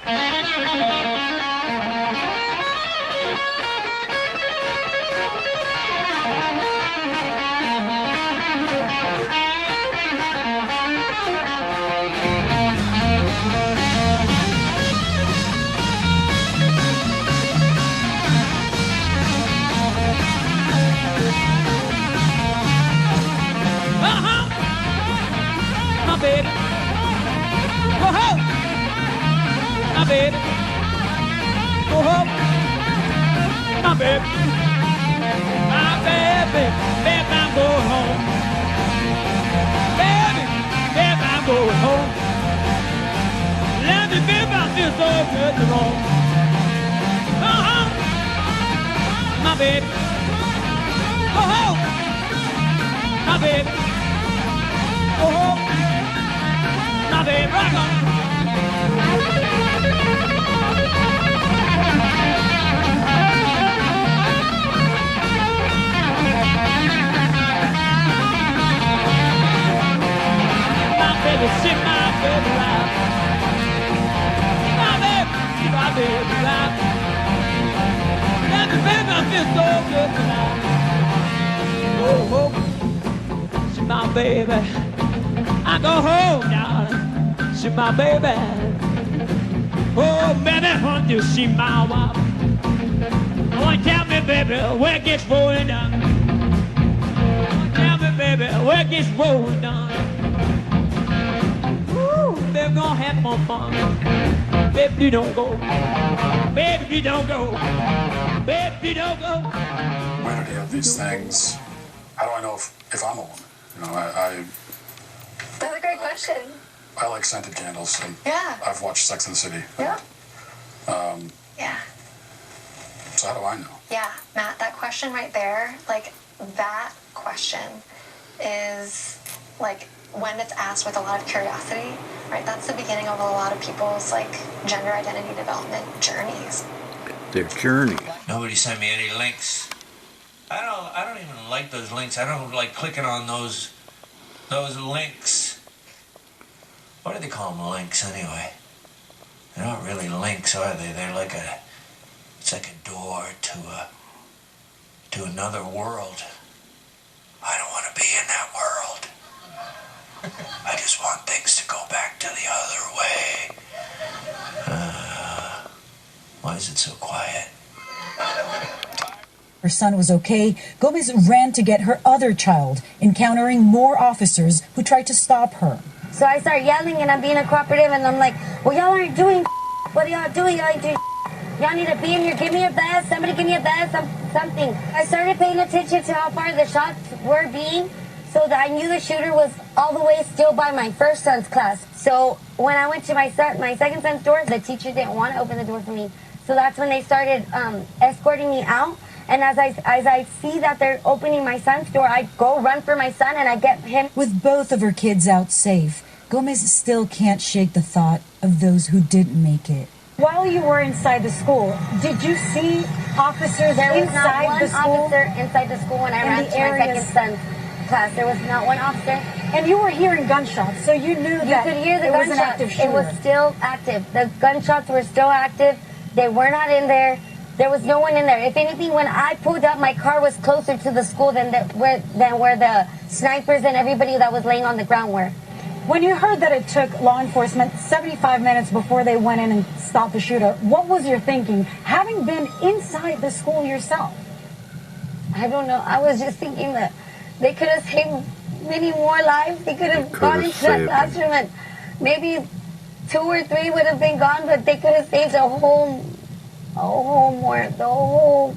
My baby. Whoa, my baby. Whoa, my baby. My baby, baby, I'm going home. Baby, baby, I'm going home. Let me baby, I feel so good to roam. My baby. Oh, my baby. Oh, my baby, rock on. My baby, shit, my baby, rock. My baby, rock. And the baby, I feel so good tonight. Oh, she's my baby. I go home, darling. She's my baby. Oh, baby, won't you see my wife? Oh, tell me, baby, where it gets rolling down. Oh, tell me, baby, where it gets rolling down. Ooh, baby, gonna have more fun. Baby, you don't go. Baby, you don't go. Baby, you don't go. Why do you have these things? How do I know if I'm a woman? You know, That's a great question. I like scented candles, and Yeah. I've watched Sex and the City. Yeah. Yeah. So how do I know? Yeah, Matt, that question right there, like, that question is, like, when it's asked with a lot of curiosity, right? That's the beginning of a lot of people's, like, gender identity development journeys. Their journey. Nobody sent me any links. I don't even like those links. I don't like clicking on those links. What do they call them, links, anyway? They're not really links, are they? They're like it's like a door to another world. I don't want to be in that world. I just want things to go back to the other way. Why is it so quiet? Her son was okay. Gomez ran to get her other child, encountering more officers who tried to stop her. So I start yelling and I'm being a cooperative and I'm like, well, y'all aren't doing what are y'all doing? Y'all ain't doing y'all need to be in here. Give me a vest. Somebody give me a vest. Something. I started paying attention to how far the shots were being so that I knew the shooter was all the way still by my first son's class. So when I went to my second son's door, the teacher didn't want to open the door for me. So that's when they started escorting me out. And as I see that they're opening my son's door, I go run for my son and I get him. With both of her kids out safe, Gomez still can't shake the thought of those who didn't make it. While you were inside the school, did you see officers inside the school? There was not one officer inside the school when I ran to my second son's class. There was not one officer. And you were hearing gunshots, so you knew that you could hear the it was an gunshots. active shooter. It was still active. The gunshots were still active. They were not in there. There was no one in there. If anything, when I pulled up, my car was closer to the school than where the snipers and everybody that was laying on the ground were. When you heard that it took law enforcement 75 minutes before they went in and stopped the shooter, what was your thinking, having been inside the school yourself? I don't know. I was just thinking that they could have saved many more lives. They could have gone into that classroom and maybe 2 or 3 would have been gone, but they could have saved the whole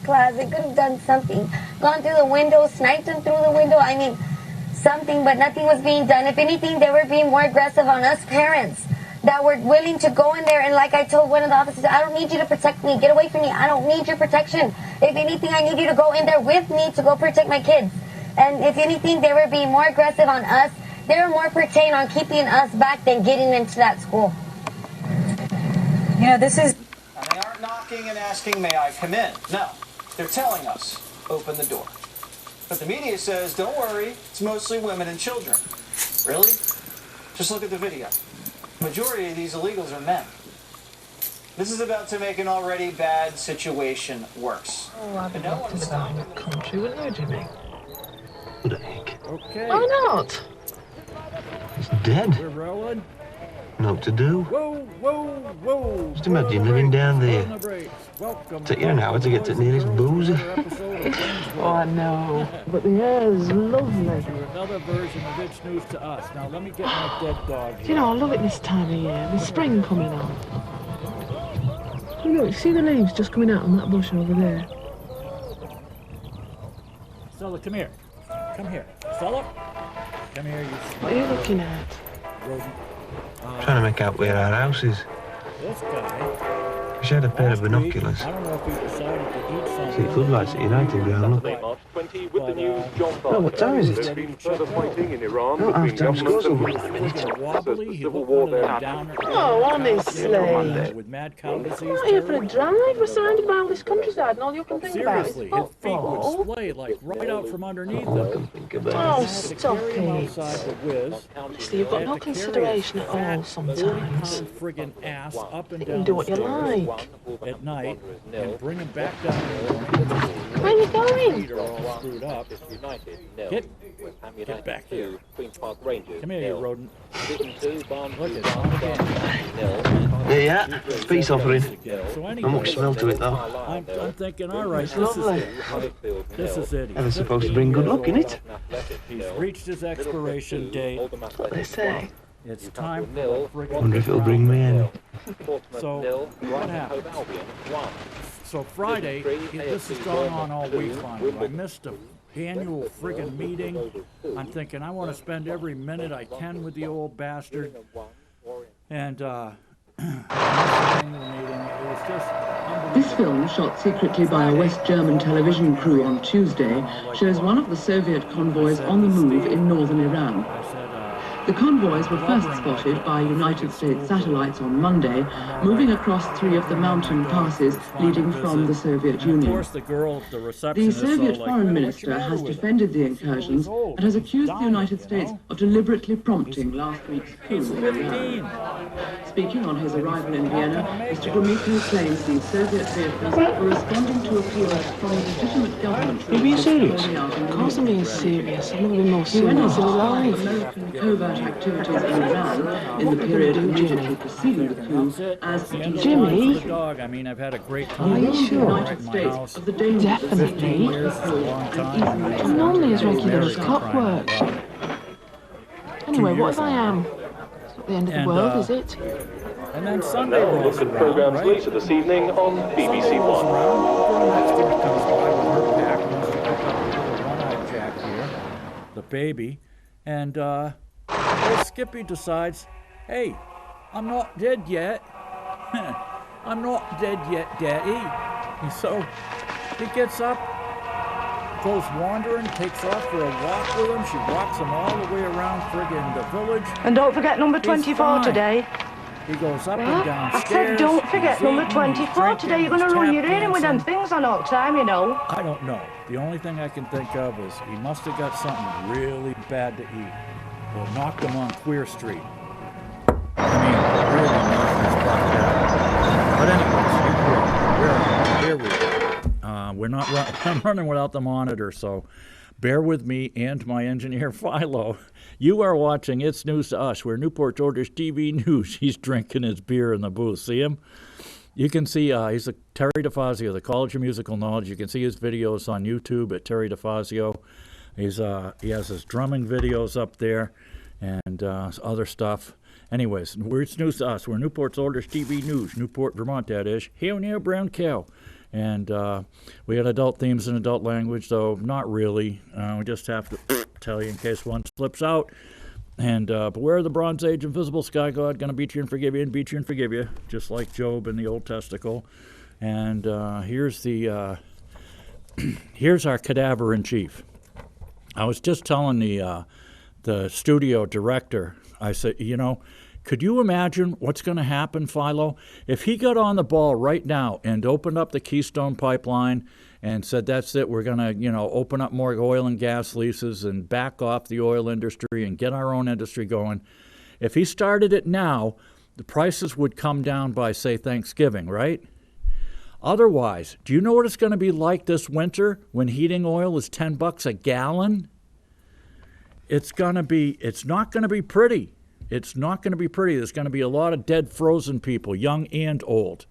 class. They could have done something. Gone through the window, sniped them through the window. I mean, something, but nothing was being done. If anything, they were being more aggressive on us parents that were willing to go in there. And like I told one of the officers, I don't need you to protect me. Get away from me. I don't need your protection. If anything, I need you to go in there with me to go protect my kids. And if anything, they were being more aggressive on us. They were more pertain on keeping us back than getting into that school. You know, this is... And they aren't knocking and asking, may I come in? No, they're telling us, open the door. But the media says, don't worry, it's mostly women and children. Really? Just look at the video. Majority of these illegals are men. This is about to make an already bad situation worse. Oh, I'd But no love to one's live out in stopping the country, wouldn't you, Jimmy? What the heck? Okay. Why not? It's dead. We're rolling. Know what to do. Whoa, whoa, whoa. Just imagine living down there. On the brakes. Welcome. Take you an hour to get to the nearest boozer. Oh, I know. But the air's lovely. Another version of It's News to Us. Now, let me get my dead dog Do here. you know, I love it this time of year. There's spring coming on. Look, you see the leaves just coming out on that bush over there? Stella, come here. Come here. Stella? Come here, you. What are you looking at? Rodent. Trying to make out where our house is. This guy. Wish I had a pair of last week, binoculars. I don't know if he decided to eat something. See floodlights at United ground, look. Oh, what time is it? Oh, half time scores over in a minute. Wobbly, he looked one of them downer. Oh, honestly. With mad cow disease. Not here for a drive. We're surrounded by all this countryside and all you can think about is Seriously, his feet would football. splay like right out from underneath All I him. can think about. Oh, stop Carry him it. outside the whiz. Honestly, you've got no consideration at all sometimes. 40-pound friggin' ass up and You down can do what you the stairs like. at night and bring him back down in the morning. Where are you going? Feet are all screwed up. Get back here. Come here, you rodent. Look at it. There you are. Peace offering. So Not anyway, much smell to it, though. I'm thinking, all right, It's this is lovely. it. This is it. And it's supposed to bring good luck, innit? He's reached his expiration date. That's what they say. It's time for the friggin' Wonder if it'll bring me any. So, what happened? So Friday, this has gone on all week finally. I missed the annual friggin' meeting. I'm thinking I want to spend every minute I can with the old bastard. And, I missed the annual meeting. It was just unbelievable. This film, shot secretly by a West German television crew on Tuesday, shows one of the Soviet convoys on the move in northern Iran. I said, The convoys were first spotted by United States satellites on Monday, moving across 3 of the mountain passes leading from the Soviet of Union. course, the girl, the The receptionist, Soviet like, foreign "What's the minister matter has with her?" defended the incursions and has accused the United States of deliberately prompting last week's coup He's in 15. Iran. Speaking on his arrival in Vienna, Mr. Gromyko claims the Soviet vehicles were responding to appeals from the legitimate government. Are you serious? holding out in Of course I'm being serious. I've never been more He went on serious to in describe life. American covert activities in Iran in the period immediately preceding the coup as Jimmy? The dog. I mean, I've had a great He time. warned the sure? United Right in my States house. of the dangers of Definitely. seeking Years is a long time. It's normally as regular as clockwork. Anyway, what if I am? It's not the end of the And, world, is it? And then Sunday rolls Look at around, programs right? later this evening on BBC Sunday rolls One. around, girl next door comes by with her pack, wants to pick up the little one-eyed Jack here, the baby, and old Skippy decides, hey, I'm not dead yet. I'm not dead yet, Daddy. And so he gets up, goes wandering, takes off for a walk with him. She walks him all the way around friggin' the village. And don't forget number He's 24 fine. today. He goes up What? and downstairs. I said don't forget he's number eating, 24 he's today. You're drinking, going to run he's your eating with them tap dancing. things on all the time, you know. I don't know. The only thing I can think of is he must have got something really bad to eat. It knocked him on Queer Street. I mean, really knocked his butt down. But anyways, here we are. We're not I'm running without the monitor, so bear with me and my engineer, Philo. You are watching It's News to Us, where Newport Georgia's TV News. He's drinking his beer in the booth. See him? You can see he's Terry DeFazio, the College of Musical Knowledge. You can see his videos on YouTube at Terry DeFazio. He has his drumming videos up there and other stuff. Anyways, it's News to Us. We're Newport's oldest TV News, Newport, Vermont, that is. Here near Brown Cow. And we had adult themes and adult language, though not really. We just have to tell you in case one slips out. And beware of the Bronze Age invisible sky god, gonna beat you and forgive you and beat you and forgive you, just like Job in the Old Testicle. And here's our cadaver in chief. I was just telling the studio director, I said, you know, could you imagine what's going to happen, Philo, if he got on the ball right now and opened up the Keystone Pipeline and said, that's it, we're going to, you know, open up more oil and gas leases and back off the oil industry and get our own industry going. If he started it now, the prices would come down by, say, Thanksgiving, right? Otherwise, do you know what it's going to be like this winter when heating oil is $10 a gallon? It's not going to be pretty. It's not going to be pretty. There's going to be a lot of dead, frozen people, young and old.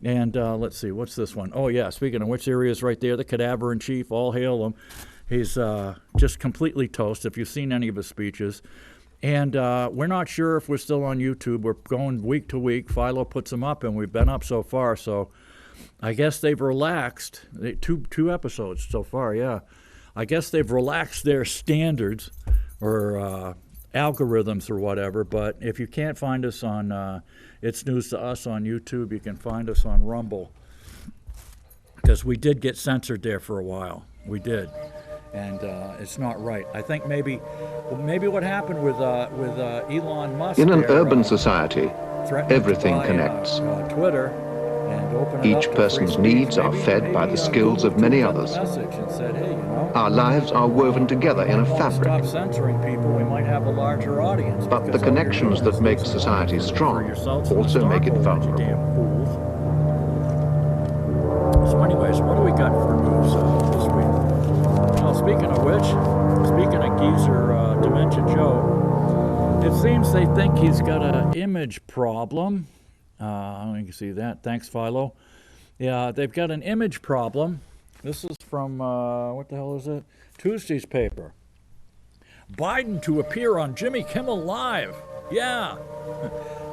And let's see, what's this one? Oh, yeah, speaking of which, there he is right there, the cadaver-in-chief, all hail him. He's just completely toast, if you've seen any of his speeches. And we're not sure if we're still on YouTube. We're going week to week. Philo puts them up, and we've been up so far. So I guess they've relaxed. Two episodes so far, yeah. I guess they've relaxed their standards or algorithms or whatever. But if you can't find us on It's News to Us on YouTube, you can find us on Rumble. Because we did get censored there for a while. We did. And it's not right. I think maybe what happened with Elon Musk. In an urban society, everything connects. Twitter and open Each person's needs are fed by the skills of many others. Said, hey, our lives are woven together in a fabric. Stop censoring people, we might have a larger audience. But the connections that make society strong also make it vulnerable. So anyways, what do we got for news this week? Well, speaking of which, speaking of Geezer Dementia Joe, it seems they think he's got an image problem. You can see that. Thanks, Philo. Yeah, they've got an image problem. This is from, what the hell is it? Tuesday's paper. Biden to appear on Jimmy Kimmel Live. Yeah,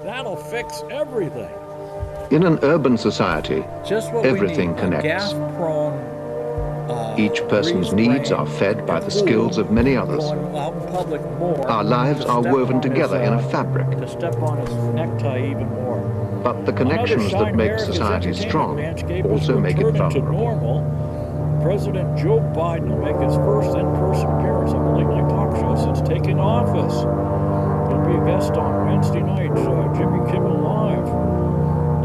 that'll fix everything. In an urban society, everything connects. Each person's needs are fed by the skills of many others. Our lives are woven together in a fabric. To step on his necktie even more. But the connections that make society strong also make it vulnerable. President Joe Biden will make his first in-person appearance on the Late Night Talk Show since taking office. He'll be a guest on Wednesday night, Jimmy Kimmel Live.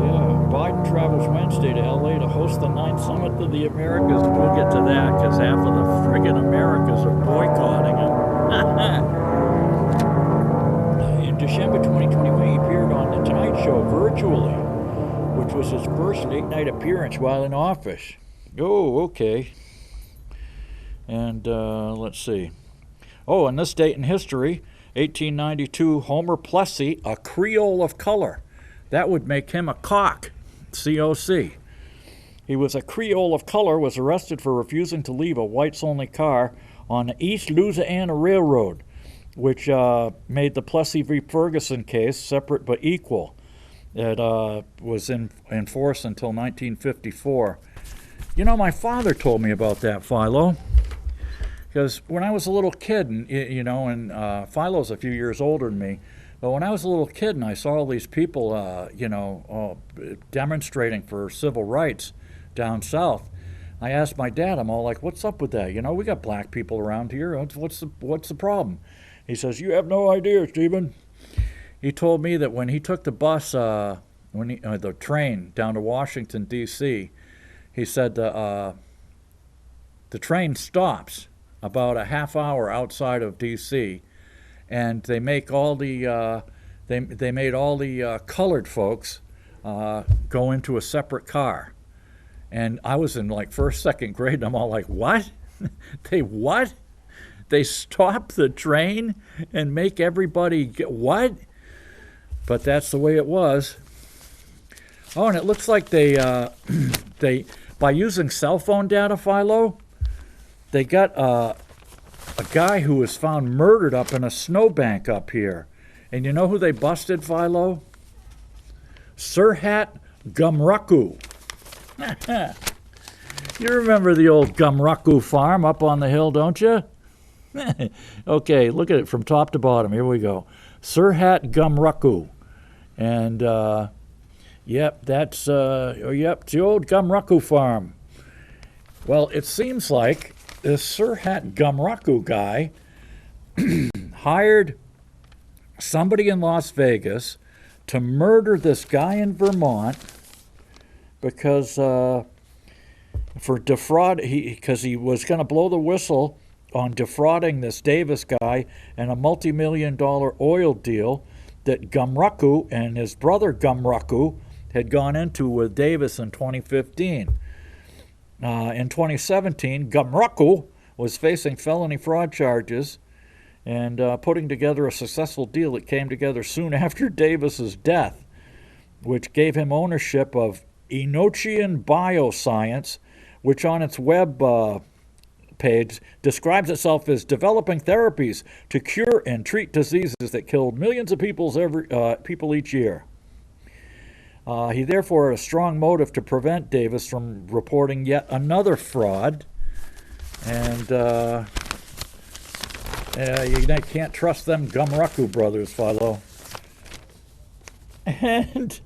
Yeah, Biden travels Wednesday to L.A. to host the 9th Summit of the Americas. We'll get to that because half of the friggin' Americas are boycotting him. In December 2021, he appeared on The Tonight Show virtually, which was his first late-night appearance while in office. Oh, okay. And let's see. Oh, and this date in history, 1892, Homer Plessy, a Creole of color. That would make him a cock, C-O-C. He was a Creole of color, was arrested for refusing to leave a whites-only car on the East Louisiana Railroad, which made the Plessy v. Ferguson case separate but equal. It was in force until 1954. You know, my father told me about that, Philo, because when I was a little kid, and Philo's a few years older than me, but when I was a little kid and I saw all these people, demonstrating for civil rights down south, I asked my dad, I'm all like, what's up with that? You know, we got black people around here. What's the problem? He says, you have no idea, Stephen. He told me that when he took the bus, the train down to Washington, D.C., he said the train stops about a half hour outside of D.C., and they make all the they made all the colored folks go into a separate car. And I was in like first, second grade, and I'm all like, what? They what? They stop the train and make everybody get what? But that's the way it was. Oh, and it looks like they by using cell phone data, Philo, they got a guy who was found murdered up in a snowbank up here. And you know who they busted, Philo? Sirhat Gumruku. You remember the old Gumruku farm up on the hill, don't you? Okay, look at it from top to bottom. Here we go. Sirhat Gumruku. And, that's the old Gumruku farm. Well, it seems like this Sirhat Gumruku guy hired somebody in Las Vegas to murder this guy in Vermont because because he was going to blow the whistle on defrauding this Davis guy and a multi-million-dollar oil deal, that Gumrucku and his brother Gumrucku had gone into with Davis in 2015. In 2017, Gumrucku was facing felony fraud charges and putting together a successful deal that came together soon after Davis's death, which gave him ownership of Enochian Bioscience, which on its web page describes itself as developing therapies to cure and treat diseases that killed millions of people each year. He therefore had a strong motive to prevent Davis from reporting yet another fraud. And you can't trust them Gumrucku brothers, Philo. And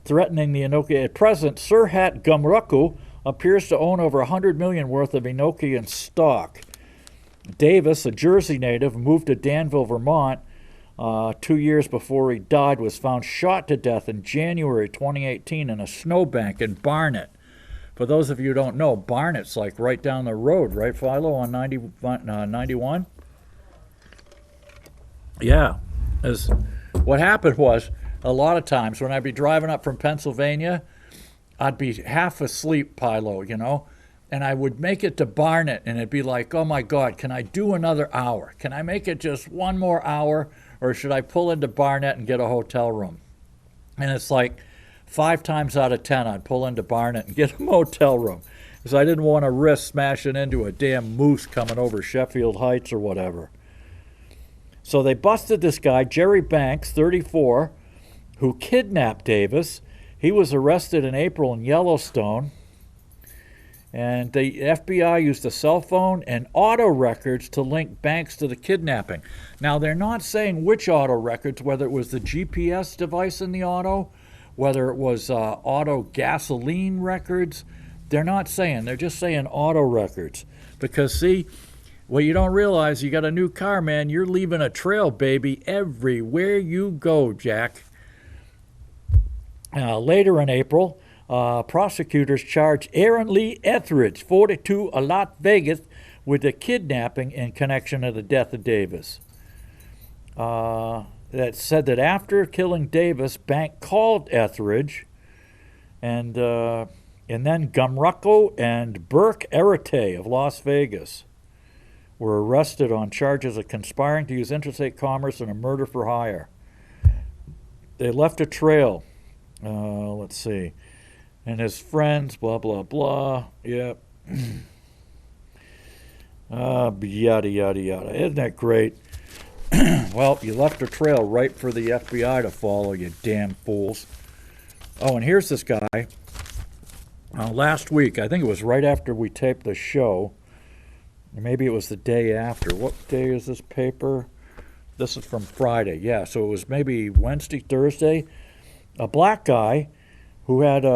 threatening the Enochian. At present, Serhat Gumrucku appears to own over $100 million worth of Enochian stock. Davis, a Jersey native, moved to Danville, Vermont 2 years before he died, was found shot to death in January 2018 in a snowbank in Barnet. For those of you who don't know, Barnet's like right down the road, right, Philo, on 91? Yeah. What happened was, a lot of times when I'd be driving up from Pennsylvania, I'd be half asleep, Philo, and I would make it to Barnet, and it'd be like, oh my God, can I do another hour? Can I make it just one more hour, or should I pull into Barnet and get a hotel room? And it's like 5 times out of 10, I'd pull into Barnet and get a motel room, because I didn't want to risk smashing into a damn moose coming over Sheffield Heights or whatever. So they busted this guy, Jerry Banks, 34, who kidnapped Davis. He was arrested in April in Yellowstone, and the FBI used a cell phone and auto records to link Banks to the kidnapping. Now, they're not saying which auto records, whether it was the GPS device in the auto, whether it was auto gasoline records. They're not saying. They're just saying auto records. Because, see, what you don't realize, you got a new car, man. You're leaving a trail, baby, everywhere you go, Jack. Later in April, prosecutors charged Aaron Lee Etheridge, 42, of Las Vegas, with the kidnapping in connection to the death of Davis. That said that after killing Davis, Bank called Etheridge, and then Gumrucku and Burke Erite of Las Vegas were arrested on charges of conspiring to use interstate commerce and a murder for hire. They left a trail. Let's see. And his friends, blah, blah, blah. Yep. Yada, yada, yada. Isn't that great? Well, you left a trail right for the FBI to follow, you damn fools. Oh, and here's this guy. Last week, I think it was right after we taped the show. Or maybe it was the day after. What day is this paper? This is from Friday. Yeah, so it was maybe Wednesday, Thursday. A black guy who had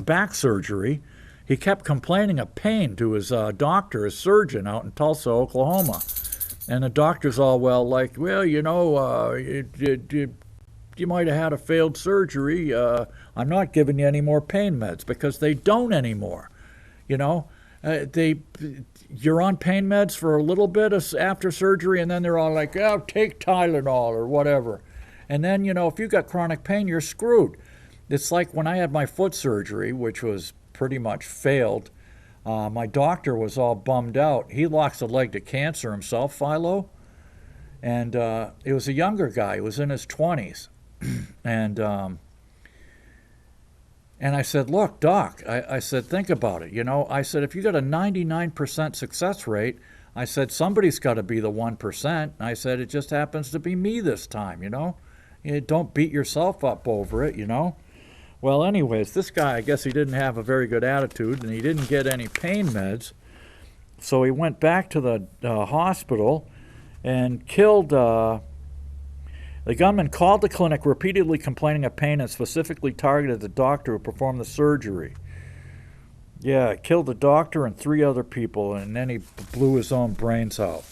back surgery. He kept complaining of pain to his doctor, his surgeon out in Tulsa, Oklahoma. And the doctor's all, well, you might have had a failed surgery. I'm not giving you any more pain meds, because they don't anymore. You're on pain meds for a little bit after surgery, and then they're all like, oh, take Tylenol or whatever. And then, if you've got chronic pain, you're screwed. It's like when I had my foot surgery, which was pretty much failed. My doctor was all bummed out. He lost a leg to cancer himself, Philo. And it was a younger guy. He was in his 20s. And I said, look, Doc, I said, think about it. I said, if you got a 99% success rate, I said, somebody's got to be the 1%. I said, it just happens to be me this time, Don't beat yourself up over it, Well, anyways, this guy, I guess he didn't have a very good attitude, and he didn't get any pain meds. So he went back to the hospital and killed... the gunman called the clinic, repeatedly complaining of pain, and specifically targeted the doctor who performed the surgery. Yeah, killed the doctor and 3 other people, and then he blew his own brains out.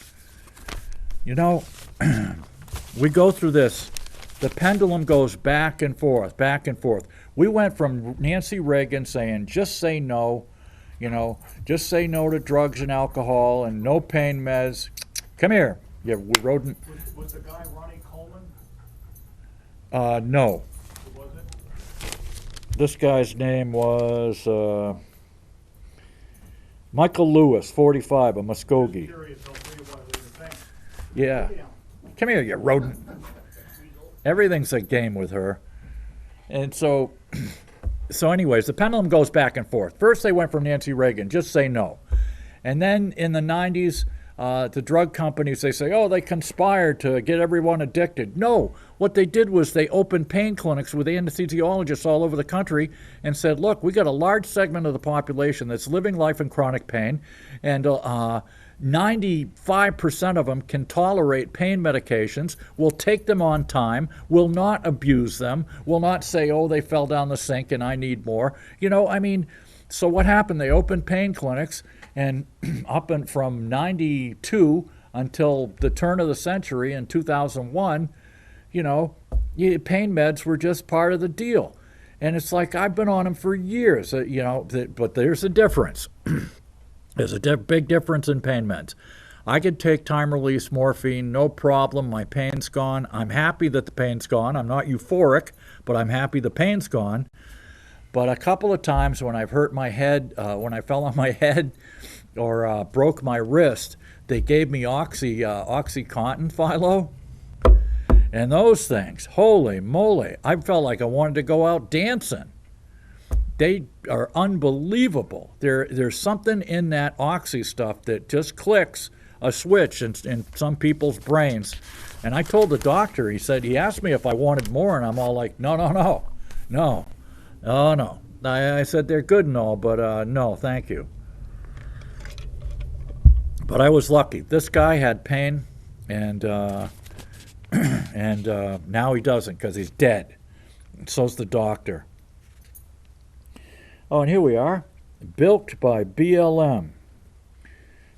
We go through this. The pendulum goes back and forth, back and forth. We went from Nancy Reagan saying, just say no, just say no to drugs and alcohol and no pain meds. Come here, you rodent. Was the guy Ronnie Coleman? No. This guy's name was Michael Lewis, 45, a Muskogee. Yeah. Come here, you rodent. Everything's a game with her. And so anyways, the pendulum goes back and forth. First they went for Nancy Reagan, just say no. And then in the 90s, the drug companies, they say, oh, they conspired to get everyone addicted. No, what they did was they opened pain clinics with anesthesiologists all over the country and said, look, we got a large segment of the population that's living life in chronic pain, and 95% of them can tolerate pain medications. We'll take them on time. We'll not abuse them. We'll not say, oh, they fell down the sink and I need more. So what happened? They opened pain clinics, and from 92 until the turn of the century in 2001, pain meds were just part of the deal. And it's like, I've been on them for years, but there's a difference. There's a big difference in pain meds. I could take time-release morphine, no problem. My pain's gone. I'm happy that the pain's gone. I'm not euphoric, but I'm happy the pain's gone. But a couple of times when I've hurt my head, when I fell on my head or broke my wrist, they gave me OxyContin, Philo. And those things, holy moly, I felt like I wanted to go out dancing. They are unbelievable. There's something in that Oxy stuff that just clicks a switch in some people's brains. And I told the doctor, he asked me if I wanted more, and I'm all like, no. Oh, no. I said they're good and all, but no, thank you. But I was lucky. This guy had pain, and now he doesn't because he's dead. And so's the doctor. Oh, and here we are. Bilked by BLM.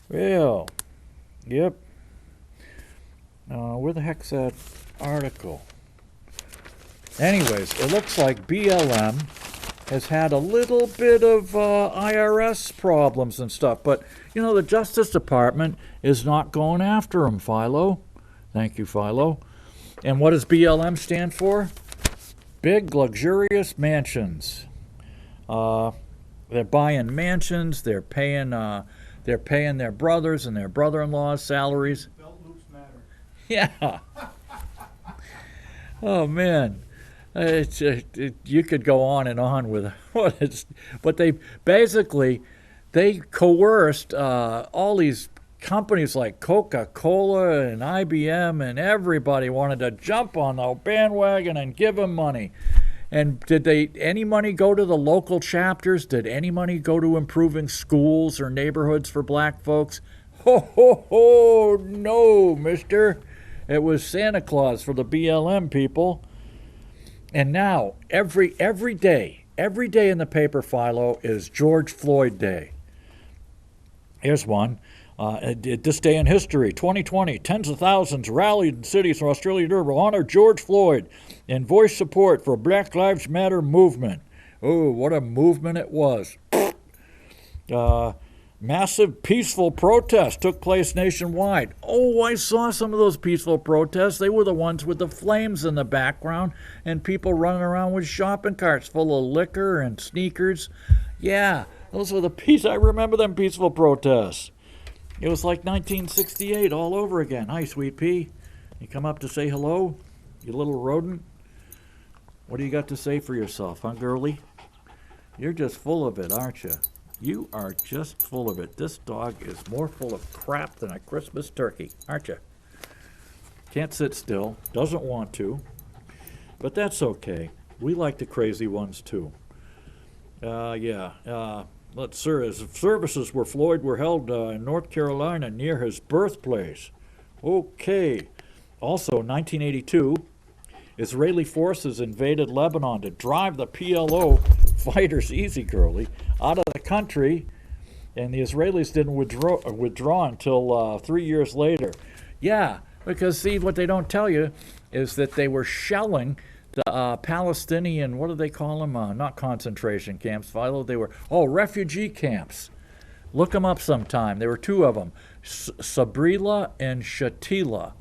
Well, yep. Where the heck's that article? Anyways, it looks like BLM has had a little bit of IRS problems and stuff, but, the Justice Department is not going after them, Philo. Thank you, Philo. And what does BLM stand for? Big, luxurious mansions. They're buying mansions, they're paying their brothers and their brother-in-laws salaries. Belt loops matter. Yeah. Oh, man. You could go on and on with but they coerced all these companies like Coca-Cola and IBM, and everybody wanted to jump on the bandwagon and give them money. And did any money go to the local chapters? Did any money go to improving schools or neighborhoods for black folks? Ho, no, mister. It was Santa Claus for the BLM people. And now, every day in the paper, Philo, is George Floyd Day. Here's one. This day in history, 2020, tens of thousands rallied in cities from Australia and Europe to honor George Floyd and voice support for Black Lives Matter movement. Oh, what a movement it was. Massive peaceful protests took place nationwide. Oh, I saw some of those peaceful protests. They were the ones with the flames in the background and people running around with shopping carts full of liquor and sneakers. Yeah, those were I remember them peaceful protests. It was like 1968 all over again. Hi, Sweet Pea. You come up to say hello, you little rodent? What do you got to say for yourself, huh, girlie? You're just full of it, aren't you? You are just full of it. This dog is more full of crap than a Christmas turkey, aren't you? Can't sit still, doesn't want to, but that's okay. We like the crazy ones too. Services where Floyd were held in North Carolina near his birthplace. Okay. Also, 1982, Israeli forces invaded Lebanon to drive the PLO fighters, easy girlie, out of the country, and the Israelis didn't withdraw until 3 years later. Yeah, because see, what they don't tell you is that they were shelling the Palestinian, what do they call them? Not concentration camps, Philo. They were, refugee camps. Look them up sometime. There were two of them, Sabrila and Shatila.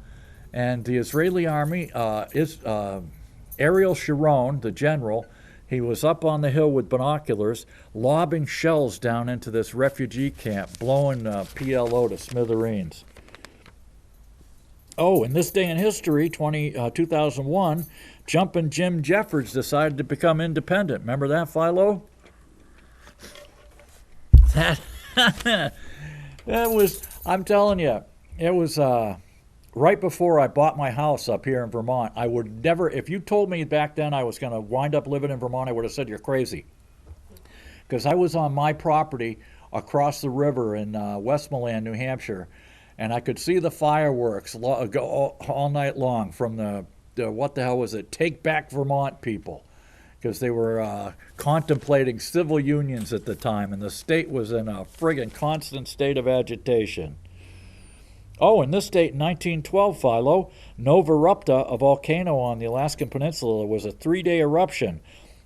And the Israeli army Ariel Sharon, the general, he was up on the hill with binoculars, lobbing shells down into this refugee camp, blowing PLO to smithereens. Oh, in this day in history, 2001, Jumpin' Jim Jeffords decided to become independent. Remember that, Philo? That was, I'm telling you, it was right before I bought my house up here in Vermont. I would never, if you told me back then I was going to wind up living in Vermont, I would have said you're crazy. Because I was on my property across the river in Westmoreland, New Hampshire, and I could see the fireworks go all night long from the what the hell was it, Take Back Vermont people, because they were contemplating civil unions at the time, and the state was in a friggin' constant state of agitation. Oh, in this date, in 1912, Philo, Nova Rupta, a volcano on the Alaskan Peninsula, was a 3-day eruption,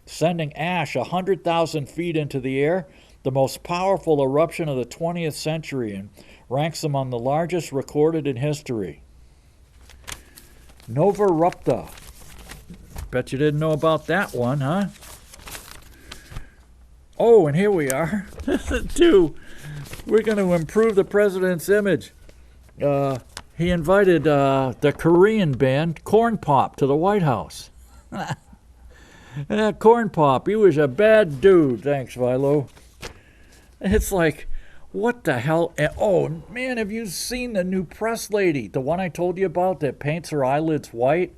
sending ash 100,000 feet into the air, the most powerful eruption of the 20th century, and ranks among the largest recorded in history. Nova Rupta. Bet you didn't know about that one, huh? Oh, and here we are. Two. We're going to improve the president's image. He invited the Korean band Corn Pop to the White House. Corn Pop, he was a bad dude. Thanks, Philo. It's like, what the hell? Oh, man, have you seen the new press lady? The one I told you about that paints her eyelids white?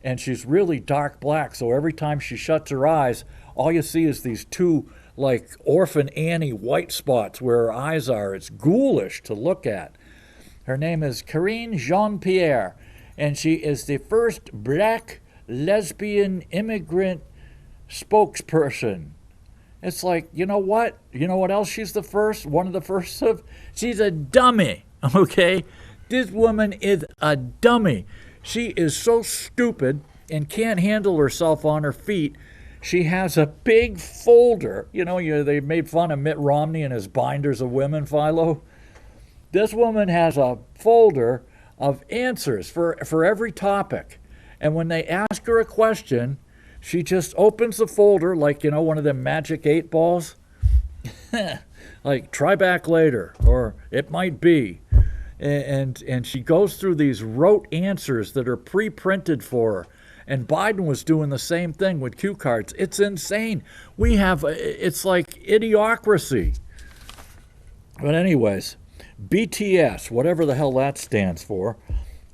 And she's really dark black, so every time she shuts her eyes, all you see is these two, like, Orphan Annie white spots where her eyes are. It's ghoulish to look at. Her name is Karine Jean-Pierre, and she is the first black lesbian immigrant spokesperson. It's like, you know what? You know what else she's the first? One of the first of? She's a dummy, okay? This woman is a dummy. She is so stupid and can't handle herself on her feet. She has a big folder. You know, they made fun of Mitt Romney and his binders of women, Philo. This woman has a folder of answers for every topic. And when they ask her a question, she just opens the folder like, one of them magic 8 balls. Like, try back later, or it might be. And she goes through these rote answers that are pre-printed for her. And Biden was doing the same thing with cue cards. It's insane. It's like idiocracy. But anyways, BTS, whatever the hell that stands for,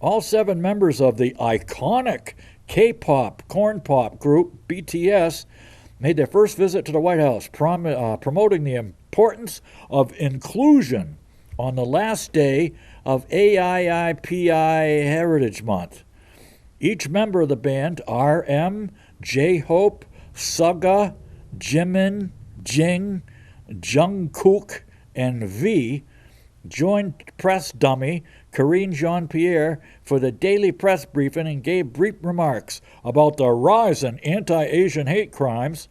all 7 members of the iconic K-pop, corn pop group, BTS, made their first visit to the White House, promoting the importance of inclusion on the last day of AIIPI Heritage Month. Each member of the band, RM, J-Hope, Suga, Jimin, Jing, Jungkook, and V, joined press dummy Karine Jean-Pierre for the daily press briefing and gave brief remarks about the rise in anti-Asian hate crimes,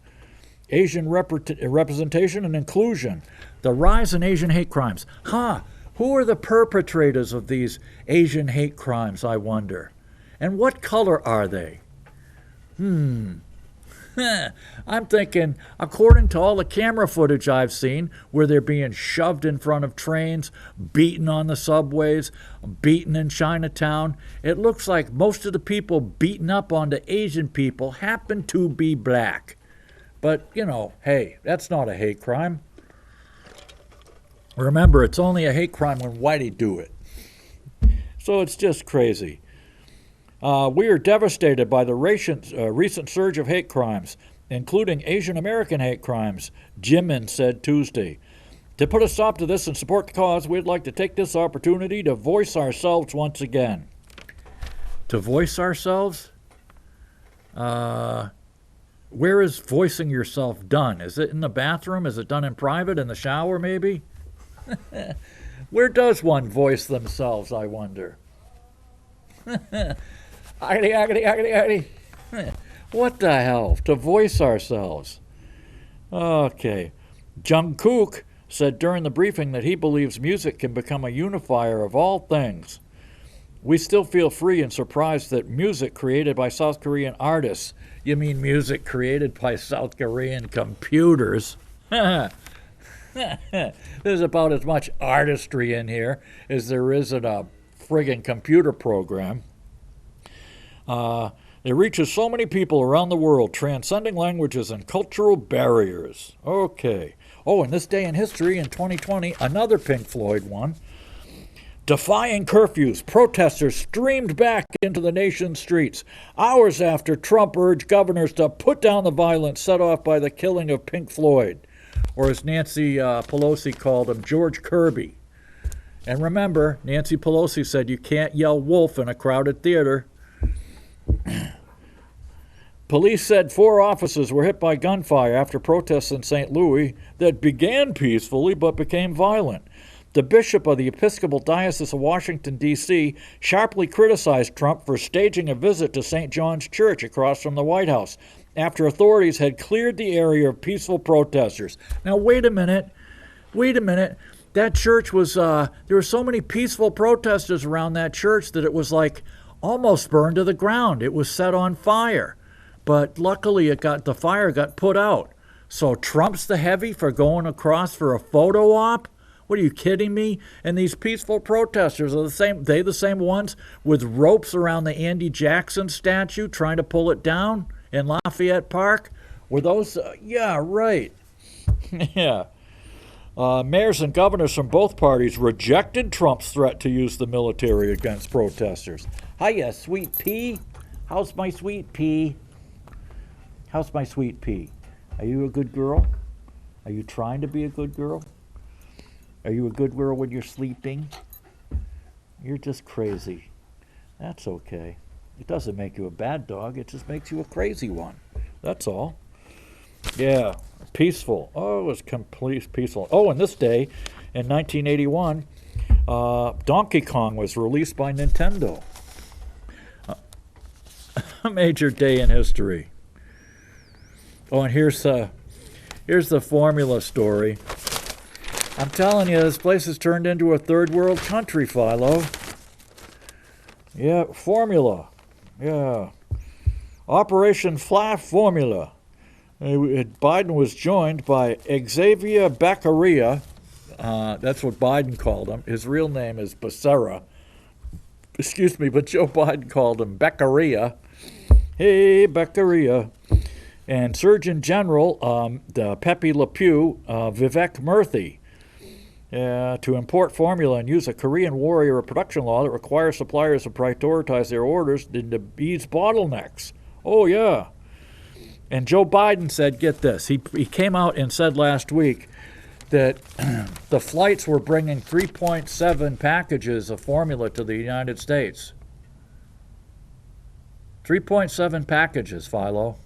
Asian representation and inclusion. The rise in Asian hate crimes. Who are the perpetrators of these Asian hate crimes, I wonder? And what color are they? I'm thinking, according to all the camera footage I've seen, where they're being shoved in front of trains, beaten on the subways, beaten in Chinatown, it looks like most of the people beaten up onto Asian people happen to be black. But, hey, that's not a hate crime. Remember, it's only a hate crime when whitey do it. So it's just crazy. We are devastated by the recent surge of hate crimes, including Asian American hate crimes, Jimin said Tuesday. To put a stop to this and support the cause, we'd like to take this opportunity to voice ourselves once again. To voice ourselves? Where is voicing yourself done? Is it in the bathroom? Is it done in private, in the shower maybe? Where does one voice themselves, I wonder? What the hell? To voice ourselves. Okay. Jungkook said during the briefing that he believes music can become a unifier of all things. We still feel free and surprised that music created by South Korean artists. You mean music created by South Korean computers? There's about as much artistry in here as there is in a friggin' computer program. It reaches so many people around the world, transcending languages and cultural barriers. Okay. Oh, and this day in history in 2020, another Pink Floyd one. Defying curfews, protesters streamed back into the nation's streets hours after Trump urged governors to put down the violence set off by the killing of Pink Floyd, or as Nancy Pelosi called him, George Kirby. And remember, Nancy Pelosi said you can't yell wolf in a crowded theater. Police said 4 officers were hit by gunfire after protests in St. Louis that began peacefully but became violent. The bishop of the Episcopal Diocese of Washington, D.C., sharply criticized Trump for staging a visit to St. John's Church across from the White House after authorities had cleared the area of peaceful protesters. Now, wait a minute. That church was, there were so many peaceful protesters around that church that it was like almost burned to the ground. It was set on fire. But luckily the fire got put out. So Trump's the heavy for going across for a photo op? What, are you kidding me? And these peaceful protesters are the same ones with ropes around the Andy Jackson statue trying to pull it down in Lafayette Park? Were those, yeah, right. Yeah. Mayors and governors from both parties rejected Trump's threat to use the military against protesters. Hiya, sweet pea. How's my sweet pea? How's my sweet pea? Are you a good girl? Are you trying to be a good girl? Are you a good girl when you're sleeping? You're just crazy. That's okay. It doesn't make you a bad dog. It just makes you a crazy one. That's all. Yeah, peaceful. Oh, it was complete peaceful. Oh, and this day, in 1981, Donkey Kong was released by Nintendo. A major day in history. Oh, and here's the formula story. I'm telling you, this place has turned into a third world country, Philo. Yeah, formula. Yeah. Operation Fly Formula. Biden was joined by Xavier Beccaria. That's what Biden called him. His real name is Becerra. Excuse me, but Joe Biden called him Beccaria. Hey, Beccaria. And Surgeon General Pepe Le Pew, Vivek Murthy, to import formula and use a Korean warrior production law that requires suppliers to prioritize their orders and to ease bottlenecks. Oh, yeah. And Joe Biden said, get this, he came out and said last week that the flights were bringing 3.7 packages of formula to the United States. 3.7 packages, Philo.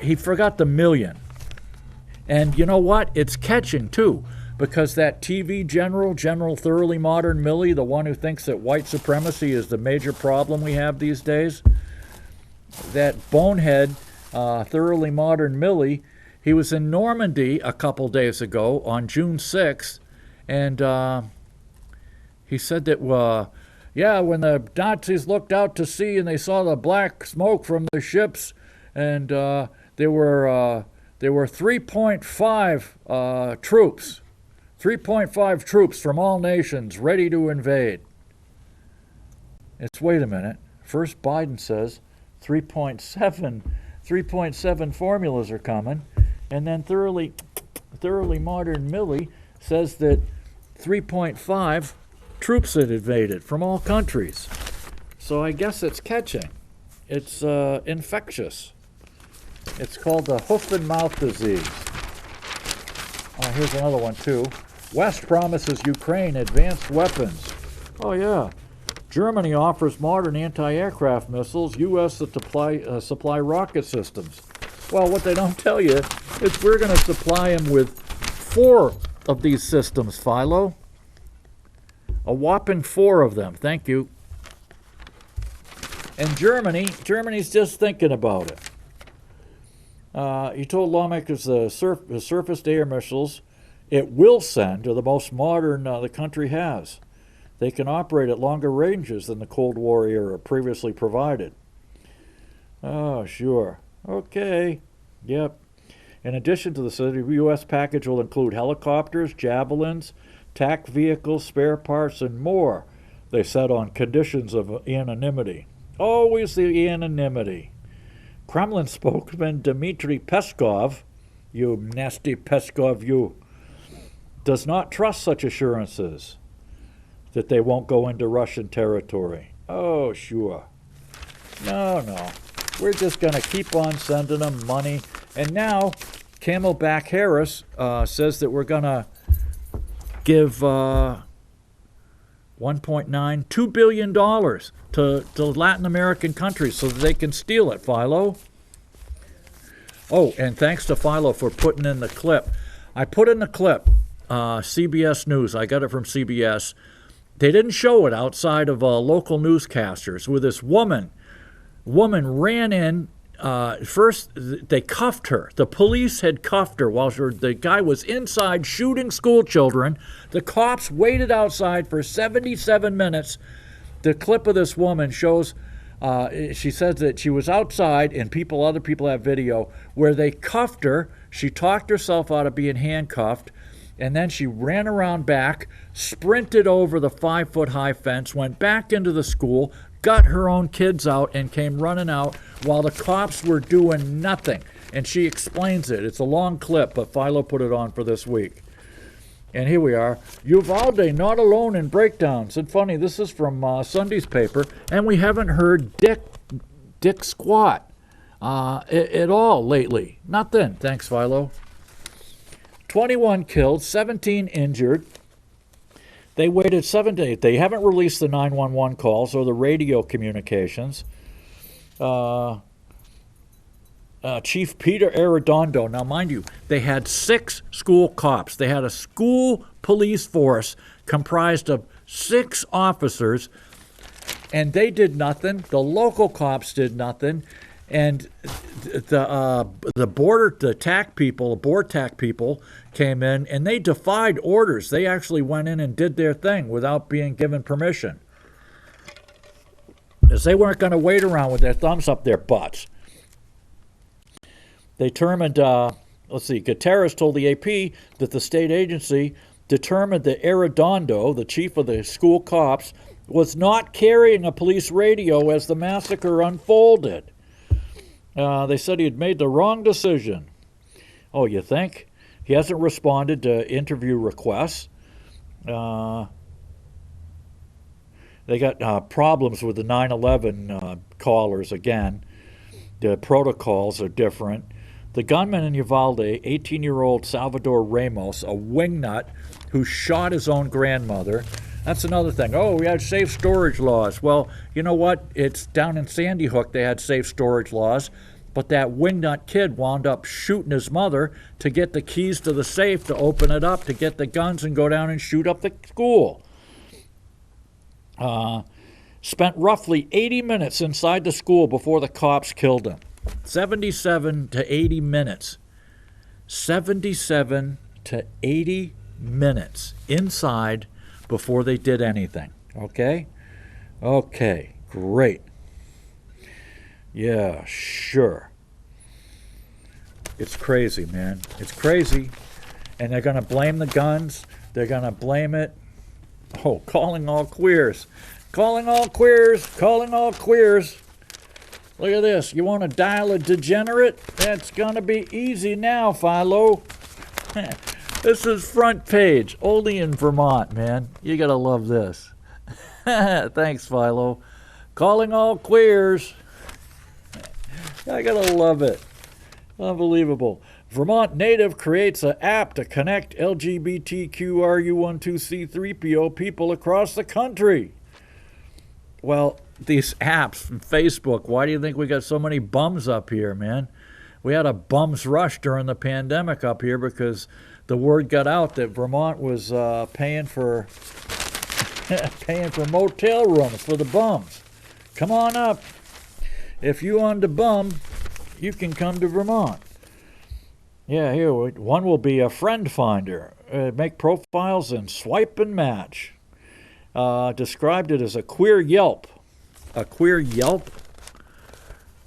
He forgot the million. And you know what? It's catching, too, because that TV General Thoroughly Modern Millie, the one who thinks that white supremacy is the major problem we have these days, that bonehead, Thoroughly Modern Millie, he was in Normandy a couple days ago on June 6th, and he said that, when the Nazis looked out to sea and they saw the black smoke from the ships, and there were 3.5 troops, 3.5 troops from all nations ready to invade. Wait a minute. First Biden says 3.7 formulas are coming, and then thoroughly modern Millie says that 3.5 troops had invaded from all countries. So I guess it's catching. It's infectious. It's called the hoof and mouth disease. Oh, here's another one, too. West promises Ukraine advanced weapons. Oh, yeah. Germany offers modern anti-aircraft missiles. U.S. to supply rocket systems. Well, what they don't tell you is we're going to supply them with 4 of these systems, Philo. A whopping 4 of them. Thank you. And Germany's just thinking about it. He told lawmakers the surface-to-air missiles it will send are the most modern the country has. They can operate at longer ranges than the Cold War era previously provided. Oh, sure. Okay. Yep. In addition to the U.S. package will include helicopters, javelins, TAC vehicles, spare parts, and more, they said, on conditions of anonymity. Always the anonymity. Kremlin spokesman Dmitry Peskov, you nasty Peskov, you, does not trust such assurances that they won't go into Russian territory. Oh, sure. No. We're just going to keep on sending them money. And now, Camelback Harris says that we're going to give $2 billion to Latin American countries so that they can steal it, Philo. Oh, and thanks to Philo for putting in the clip. I put in the clip, CBS News. I got it from CBS. They didn't show it outside of local newscasters, where this woman ran in. First, they cuffed her. The police had cuffed her while the guy was inside shooting school children. The cops waited outside for 77 minutes. The clip of this woman shows, she says that she was outside, and other people have video, where they cuffed her. She talked herself out of being handcuffed, and then she ran around back, sprinted over the 5-foot-high fence, went back into the school, got her own kids out, and came running out while the cops were doing nothing. And she explains it. It's a long clip, but Philo put it on for this week. And here we are. Uvalde not alone in breakdowns. And funny, this is from Sunday's paper, and we haven't heard Dick squat at all lately. Nothing. Thanks, Philo. 21 killed, 17 injured. They waited 7 days. They haven't released the 911 calls or the radio communications. Chief Peter Arredondo. Now, mind you, they had 6 school cops. They had a school police force comprised of 6 officers, and they did nothing. The local cops did nothing. And the border TAC people came in, and they defied orders. They actually went in and did their thing without being given permission, as they weren't going to wait around with their thumbs up their butts. They determined, Gutierrez told the AP that the state agency determined that Arredondo, the chief of the school cops, was not carrying a police radio as the massacre unfolded. They said he had made the wrong decision. Oh, you think? He hasn't responded to interview requests. They got problems with the 9/11 callers again. The protocols are different. The gunman in Uvalde, 18-year-old Salvador Ramos, a wingnut who shot his own grandmother. That's another thing. Oh, we had safe storage laws. Well, you know what? It's down in Sandy Hook they had safe storage laws, but that wingnut kid wound up shooting his mother to get the keys to the safe to open it up, to get the guns and go down and shoot up the school. Spent roughly 80 minutes inside the school before the cops killed him. 77 to 80 minutes. 77 to 80 minutes inside before they did anything. Okay? Okay, great. Yeah, sure. It's crazy, man. It's crazy. And they're going to blame the guns. They're going to blame it. Oh, calling all queers. Calling all queers. Calling all queers. Look at this. You want to dial a degenerate? That's going to be easy now, Philo. This is front page. Only in Vermont, man. You got to love this. Thanks, Philo. Calling all queers. I got to love it. Unbelievable. Vermont native creates an app to connect LGBTQRU12C3PO people across the country. Well, these apps from Facebook, why do you think we got so many bums up here, man? We had a bums rush during the pandemic up here because the word got out that Vermont was paying for motel rooms for the bums. Come on up. If you on the bum, you can come to Vermont. Yeah, here, one will be a friend finder. Make profiles and swipe and match. described it as a queer Yelp. A queer Yelp?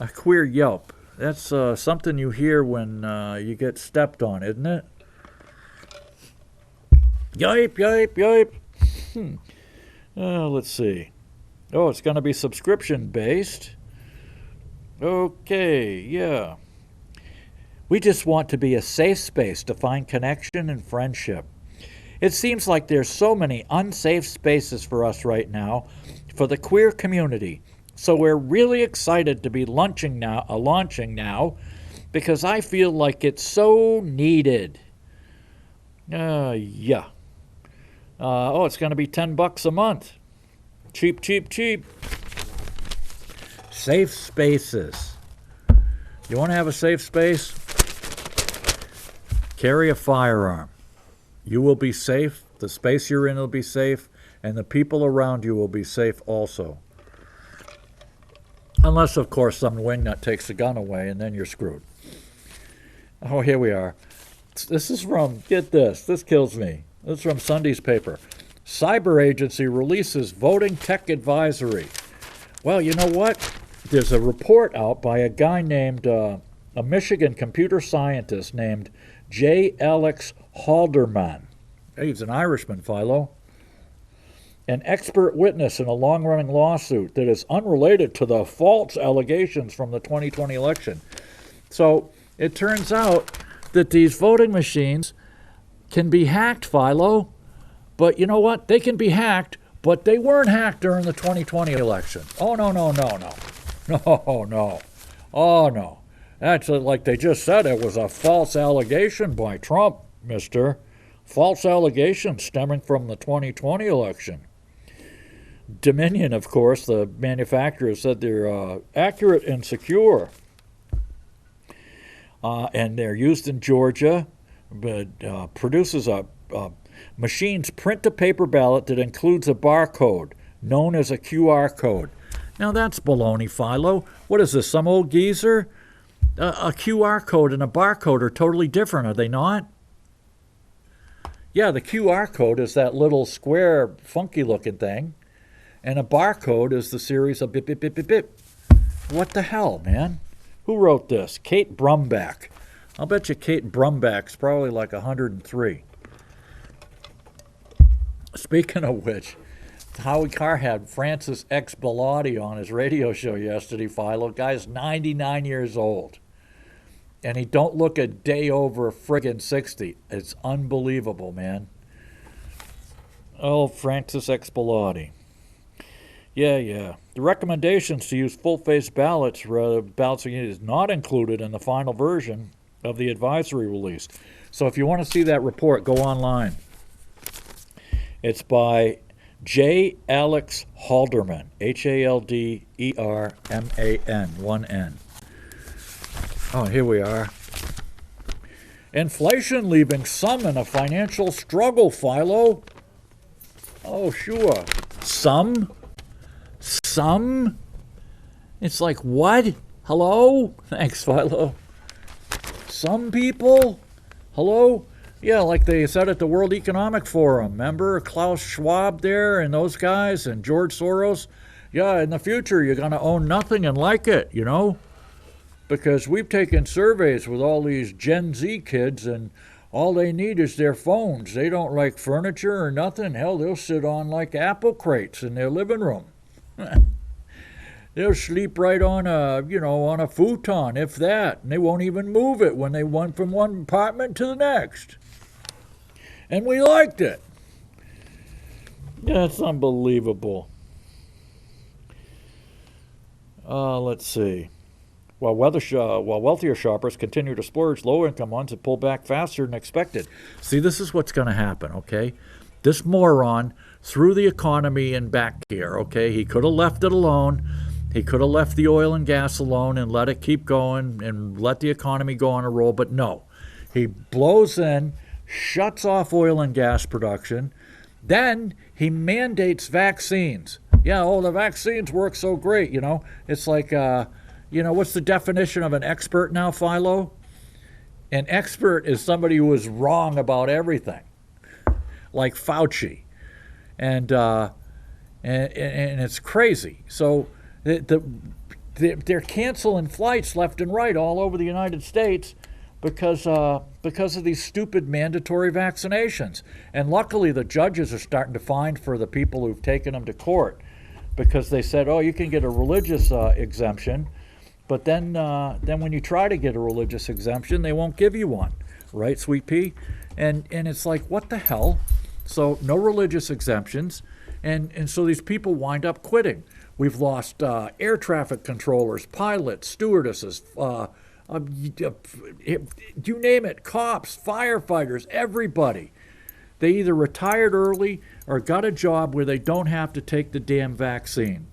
A queer Yelp. That's something you hear when you get stepped on, isn't it? Yipe, yipe, yipe. Let's see. Oh, it's going to be subscription-based. Okay, yeah. We just want to be a safe space to find connection and friendship. It seems like there's so many unsafe spaces for us right now, for the queer community. So we're really excited to be launching now, because I feel like it's so needed. Yeah. It's going to be $10 a month. Cheap, cheap, cheap. Safe spaces. You want to have a safe space? Carry a firearm. You will be safe. The space you're in will be safe. And the people around you will be safe also. Unless, of course, some wingnut takes the gun away, and then you're screwed. Oh, here we are. This is from, get this kills me. This is from Sunday's paper. Cyber Agency releases voting tech advisory. Well, you know what? There's a report out by a guy named, a Michigan computer scientist named J. Alex Halderman. He's an Irishman, Philo. An expert witness in a long-running lawsuit that is unrelated to the false allegations from the 2020 election. So it turns out that these voting machines can be hacked, Philo. But you know what? They can be hacked, but they weren't hacked during the 2020 election. Oh, no. No. Oh, no. That's like they just said, it was a false allegation by Trump, mister. False allegations stemming from the 2020 election. Dominion, of course, the manufacturer, said they're accurate and secure. And they're used in Georgia, but produces a machines print a paper ballot that includes a barcode, known as a QR code. Now that's baloney, Philo. What is this, some old geezer? A QR code and a barcode are totally different, are they not? Yeah, the QR code is that little square, funky-looking thing. And a barcode is the series of bip, bip, bip, bip, bip. What the hell, man? Who wrote this? Kate Brumback. I'll bet you Kate Brumback's probably like 103. Speaking of which, Howie Carr had Francis X. Bellotti on his radio show yesterday, Philo. Guy's 99 years old. And he don't look a day over friggin' 60. It's unbelievable, man. Oh, Francis X. Bellotti. Yeah. The recommendations to use full-face ballots is not included in the final version of the advisory release. So if you want to see that report, go online. It's by J. Alex Halderman, Halderman, 1 N. Oh, here we are. Inflation leaving some in a financial struggle, Philo. Oh, sure. Some? It's like, what? Hello? Thanks, Philo. Some people? Hello? Yeah, like they said at the World Economic Forum. Remember Klaus Schwab there and those guys and George Soros? Yeah, in the future you're going to own nothing and like it, you know? Because we've taken surveys with all these Gen Z kids and all they need is their phones. They don't like furniture or nothing. Hell, they'll sit on like apple crates in their living room. They'll sleep right on a futon, if that. And they won't even move it when they went from one apartment to the next. And we liked it. That's unbelievable. Let's see. While wealthier shoppers continue to splurge, lower-income ones have pulled back faster than expected. See, this is what's going to happen, okay? This moron threw the economy in back gear, okay? He could have left it alone. He could have left the oil and gas alone and let it keep going and let the economy go on a roll, but no. He blows in, shuts off oil and gas production. Then he mandates vaccines. Yeah, the vaccines work so great, you know. It's like... what's the definition of an expert now, Philo? An expert is somebody who is wrong about everything, like Fauci. And and it's crazy. So they're canceling flights left and right all over the United States because of these stupid mandatory vaccinations. And luckily, the judges are starting to fine for the people who've taken them to court, because they said, oh, you can get a religious exemption, but then when you try to get a religious exemption, they won't give you one, right, Sweet Pea? And it's like, what the hell? So no religious exemptions, and so these people wind up quitting. We've lost air traffic controllers, pilots, stewardesses, you name it, cops, firefighters, everybody. They either retired early or got a job where they don't have to take the damn vaccine.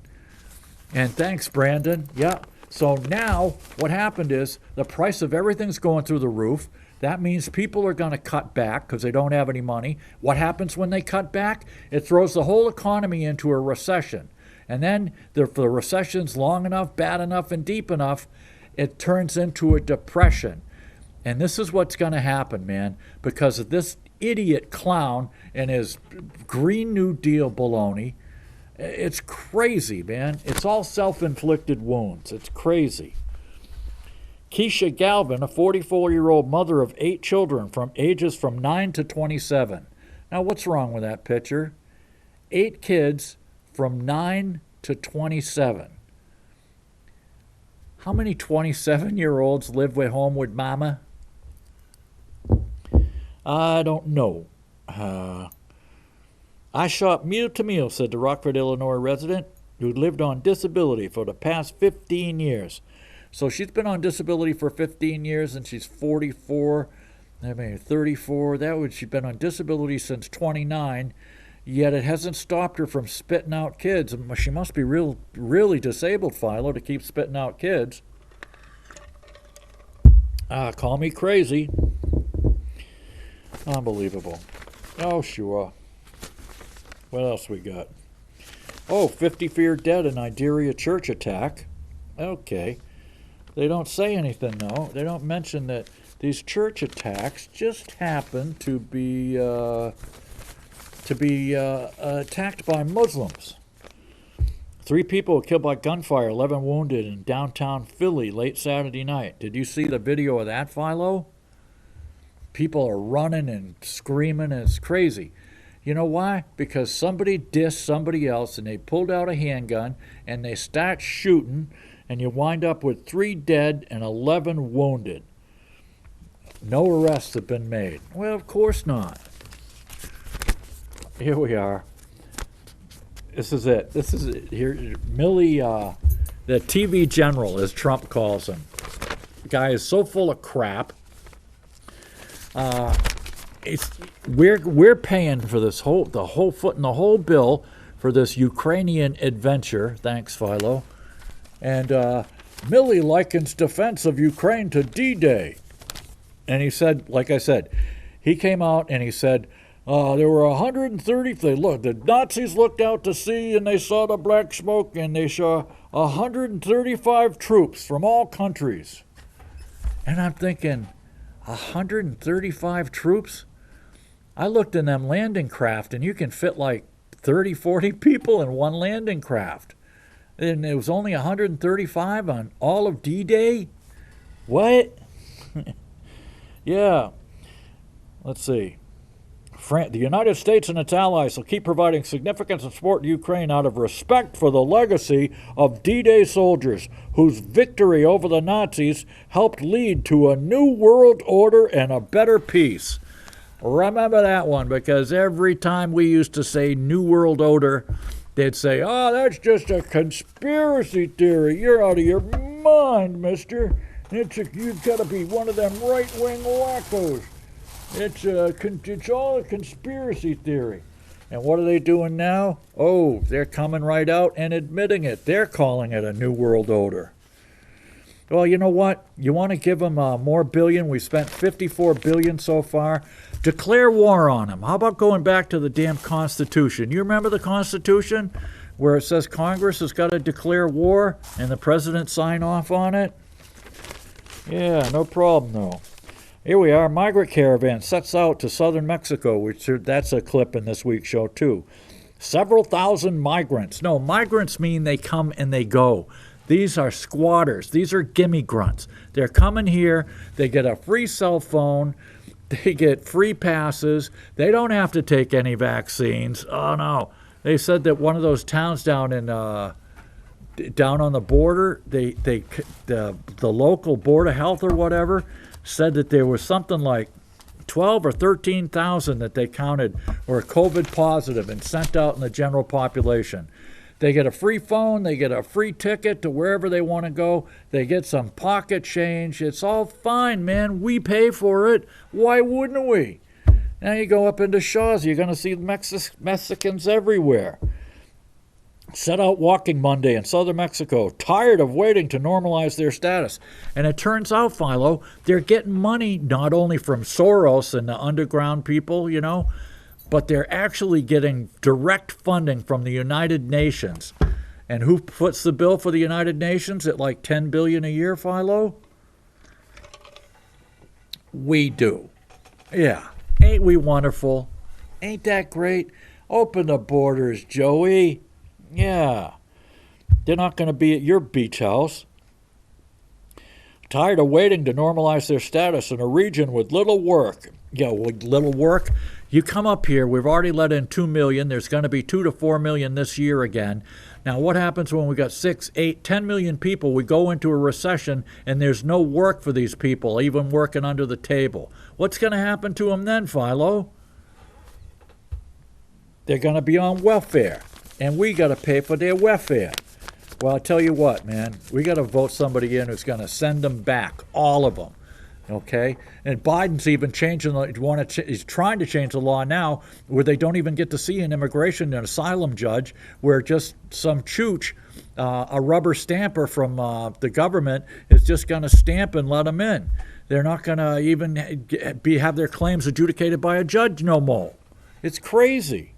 And thanks, Brandon. Yeah. So now what happened is the price of everything's going through the roof. That means people are going to cut back because they don't have any money. What happens when they cut back? It throws the whole economy into a recession. And then if the recession's long enough, bad enough, and deep enough, it turns into a depression. And this is what's going to happen, man, because of this idiot clown and his Green New Deal baloney. It's crazy, man. It's all self-inflicted wounds. It's crazy. Keisha Galvin, a 44-year-old mother of 8 children from ages from 9 to 27. Now, what's wrong with that picture? 8 kids from 9 to 27. How many 27-year-olds live at home with mama? I don't know. I shop meal to meal, said the Rockford, Illinois resident who lived on disability for the past 15 years. So she's been on disability for 15 years, and she's 44. 34. She's been on disability since 29, yet it hasn't stopped her from spitting out kids. She must be really disabled, Philo, to keep spitting out kids. Call me crazy. Unbelievable. Oh, sure. What else we got? Oh, 50 feared dead in Nigeria church attack. Okay. They don't say anything, though. They don't mention that these church attacks just happen to be attacked by Muslims. 3 people were killed by gunfire, 11 wounded in downtown Philly late Saturday night. Did you see the video of that, Philo? People are running and screaming, and it's crazy. You know why? Because somebody dissed somebody else, and they pulled out a handgun, and they start shooting, and you wind up with 3 dead and 11 wounded. No arrests have been made. Well, of course not. Here we are. This is it. Here, Millie, the TV general, as Trump calls him. The guy is so full of crap. We're paying for the whole foot in the whole bill for this Ukrainian adventure. Thanks, Philo. And Millie likens defense of Ukraine to D-Day. And he said, like I said, he came out and he said, there were 130, the Nazis looked out to sea and they saw the black smoke, and they saw 135 troops from all countries. And I'm thinking, 135 troops? I looked in them landing craft, and you can fit like 30, 40 people in one landing craft. And it was only 135 on all of D-Day? What? Yeah. Let's see. The United States and its allies will keep providing significant support to Ukraine out of respect for the legacy of D-Day soldiers whose victory over the Nazis helped lead to a new world order and a better peace. Remember that one, because every time we used to say New World Order, they'd say, oh, that's just a conspiracy theory. You're out of your mind, mister. You've got to be one of them right-wing wackos. It's all a conspiracy theory. And what are they doing now? Oh, they're coming right out and admitting it. They're calling it a New World Order. Well, you know what? You want to give them more billion? We spent $54 billion so far. Declare war on them. How about going back to the damn Constitution? You remember the Constitution where it says Congress has got to declare war and the president sign off on it? Yeah, no problem, though. Here we are. Migrant caravan sets out to southern Mexico. That's a clip in this week's show, too. Several thousand migrants. No, migrants mean they come and they go. These are squatters. These are gimme grunts. They're coming here. They get a free cell phone. They get free passes. They don't have to take any vaccines. Oh, no. They said that one of those towns down in down on the border, the local board of health or whatever said that there was something like 12 or 13,000 that they counted were COVID positive and sent out in the general population. They get a free phone, they get a free ticket to wherever they want to go, they get some pocket change. It's all fine, man. We pay for it. Why wouldn't we? Now you go up into Shaw's, you're going to see Mexicans everywhere. Set out walking Monday in southern Mexico, tired of waiting to normalize their status. And it turns out, Philo, they're getting money not only from Soros and the underground people, you know, but they're actually getting direct funding from the United Nations. And who puts the bill for the United Nations at like $10 billion a year, Philo? We do. Yeah. Ain't we wonderful? Ain't that great? Open the borders, Joey. Yeah. They're not going to be at your beach house. Tired of waiting to normalize their status in a region with little work. Yeah, with little work. You come up here, we've already let in 2 million. There's going to be 2 to 4 million this year again. Now, what happens when we got 6, 8, 10 million people? We go into a recession and there's no work for these people, even working under the table. What's going to happen to them then, Philo? They're going to be on welfare, and we got to pay for their welfare. Well, I tell you what, man, we got to vote somebody in who's going to send them back, all of them. Okay, and Biden's even changing. He's trying to change the law now, where they don't even get to see an immigration and asylum judge, where just some chooch, a rubber stamper from the government, is just going to stamp and let them in. They're not going to even have their claims adjudicated by a judge no more. It's crazy.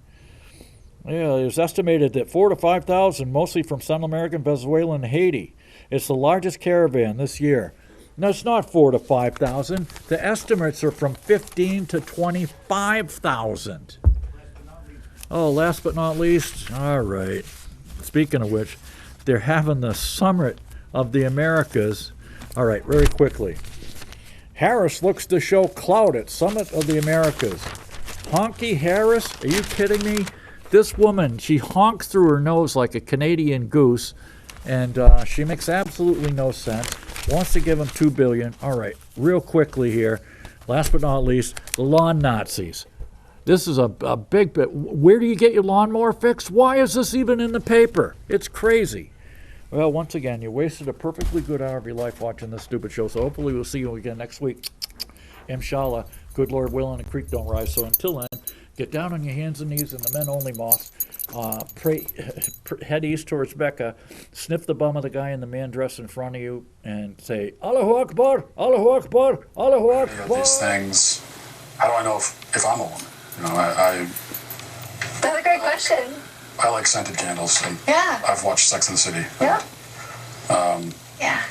Yeah, it was estimated that 4,000 to 5,000, mostly from Central America, Venezuela, and Haiti. It's the largest caravan this year. No, it's not 4,000 to 5,000. The estimates are from 15,000 to 25,000. Oh, last but not least, all right. Speaking of which, they're having the Summit of the Americas. All right, very quickly. Harris looks to show clout at Summit of the Americas. Honky Harris? Are you kidding me? This woman, she honks through her nose like a Canadian goose, and she makes absolutely no sense. Wants to give him $2 billion. All right, real quickly here. Last but not least, the lawn Nazis. This is a big bit. Where do you get your lawnmower fixed? Why is this even in the paper? It's crazy. Well, once again, you wasted a perfectly good hour of your life watching this stupid show, so hopefully we'll see you again next week. Inshallah, good Lord willing, the creek don't rise. So until then, get down on your hands and knees in the men-only mosque. Pray, head east towards Mecca, sniff the bum of the guy in the man dress in front of you, and say, Allahu Akbar, Allahu Akbar, Allahu Akbar. You know, these things, how do I know if I'm a woman? You know, That's a great question. I like scented candles, and Yeah. I've watched Sex and the City. Yeah. Yeah.